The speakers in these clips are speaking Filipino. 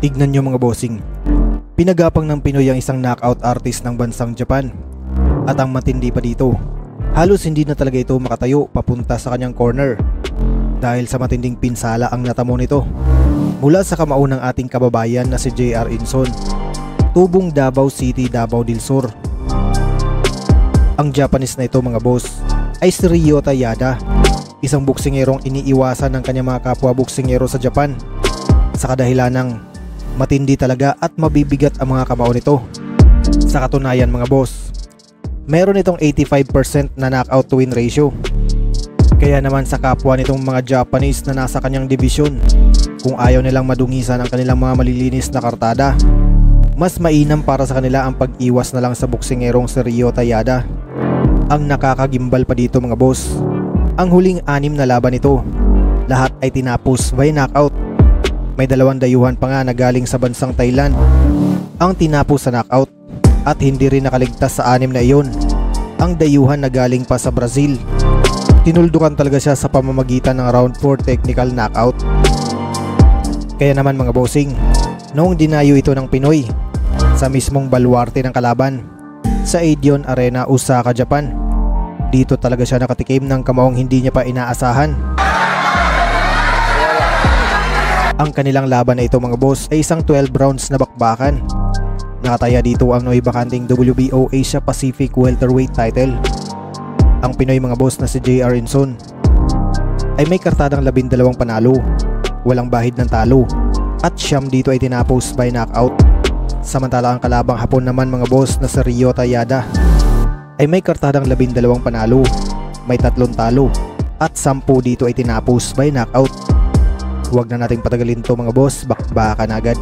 Tignan nyo mga bossing, pinagapang ng Pinoy ang isang knockout artist ng bansang Japan. At ang matindi pa dito, halos hindi na talaga ito makatayo papunta sa kanyang corner dahil sa matinding pinsala ang natamo nito mula sa kamao ng ating kababayan na si JR Inson, tubong Davao City, Davao del Sur. Ang Japanese na ito mga boss ay si Ryota Yada, isang boksingerong iniiwasan ng kanyang mga kapwa boksingero sa Japan sa kadahilan ng matindi talaga at mabibigat ang mga kamao nito. Sa katunayan mga boss, meron itong 85% na knockout to win ratio. Kaya naman sa kapwa nitong mga Japanese na nasa kanyang division, kung ayaw nilang madungisan ang kanilang mga malilinis na kartada, mas mainam para sa kanila ang pag-iwas na lang sa boksingerong si Ryota Yada. Ang nakakagimbal pa dito mga boss, ang huling 6 na laban nito, lahat ay tinapos by knockout. May 2 dayuhan pa nga na galing sa bansang Thailand ang tinapos sa knockout, at hindi rin nakaligtas sa 6 na iyon ang dayuhan na galing pa sa Brazil. Tinuldukan talaga siya sa pamamagitan ng round 4 technical knockout. Kaya naman mga bossing, noong dinayo ito ng Pinoy sa mismong baluarte ng kalaban sa Edion Arena, Osaka, Japan, dito talaga siya nakatikim ng kamaong hindi niya pa inaasahan. Ang kanilang laban na ito mga boss ay isang 12 rounds na bakbakan. Nakataya dito ang noy bakanting WBO Asia Pacific welterweight title. Ang Pinoy mga boss na si JR Inson ay may kartadang 12 panalo, walang bahid ng talo, at siyam dito ay tinapos by knockout. Samantala ang kalabang Hapon naman mga boss na si Ryota Yada ay may kartadang 12 panalo, may 3 talo, at 10 dito ay tinapos by knockout. Huwag na nating patagalin to mga boss, bakbakan agad.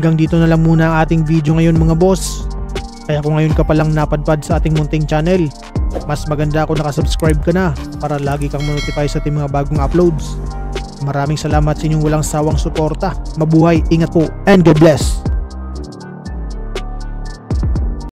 Hanggang dito na lang muna ang ating video ngayon mga boss. Kaya kung ngayon ka palang napadpad sa ating munting channel, mas maganda kung nakasubscribe ka na para lagi kang ma-notify sa ating mga bagong uploads. Maraming salamat sa inyong walang sawang suporta. Mabuhay, ingat po, and God bless!